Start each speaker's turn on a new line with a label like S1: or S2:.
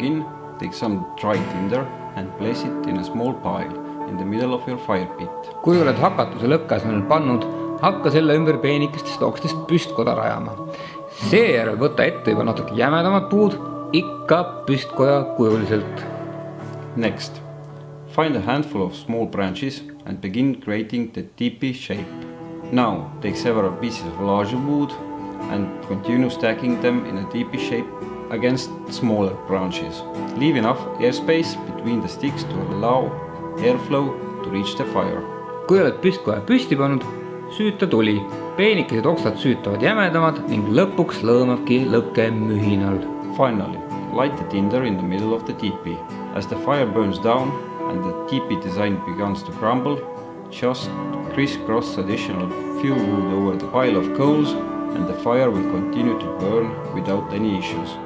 S1: begin, take some dry tinder and place it in a small pile in the middle of your fire pit.
S2: Kui oled hakatuse lõkkeasemel pannud, hakka selle ümber peenikestest okstest püstkoda rajama. Seejärel võta ette juba natuke jämedamad puud, ikka püstkoja kujuliselt.
S1: Next, find a handful of small branches and begin creating the teepee shape. Now, take several pieces of larger wood and continue stacking them in a teepee shape against smaller branches. Leave enough airspace between the sticks to allow airflow to reach the fire.
S2: Kui oled püstkoja püsti pannud, süüta tuli. Peenikesed oksad süütavad jämedamad ning lõpuks lõõmabki lõkke mühinal.
S1: Finally, light the tinder in the middle of the teepee. As the fire burns down and the teepee design begins to crumble, just crisscross additional fuel wood over the pile of coals and the fire will continue to burn without any issues.